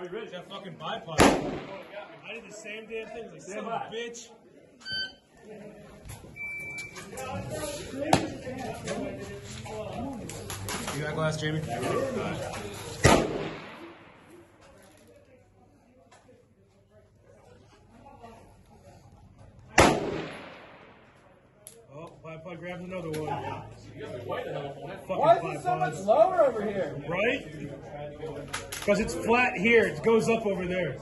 Are you ready? That fucking bipod. I did the same damn thing. Like, son of a bitch. You got glass, Jamie? Oh, bipod grabs another one. Why is it so much lower over here? Right? Because it's flat here. It goes up over there.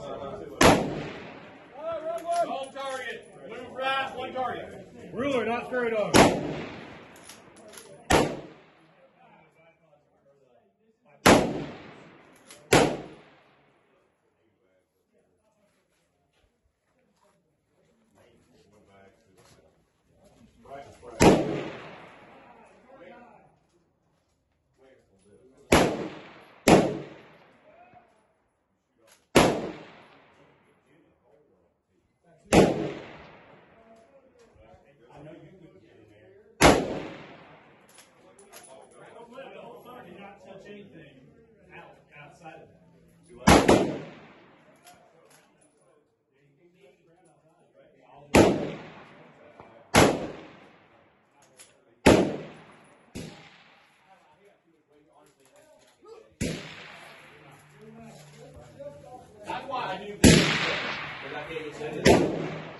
All target. Blue brass, one target. Ruler, not fair dog. Not touch anything outside of that. That's why I knew this. Because I can't get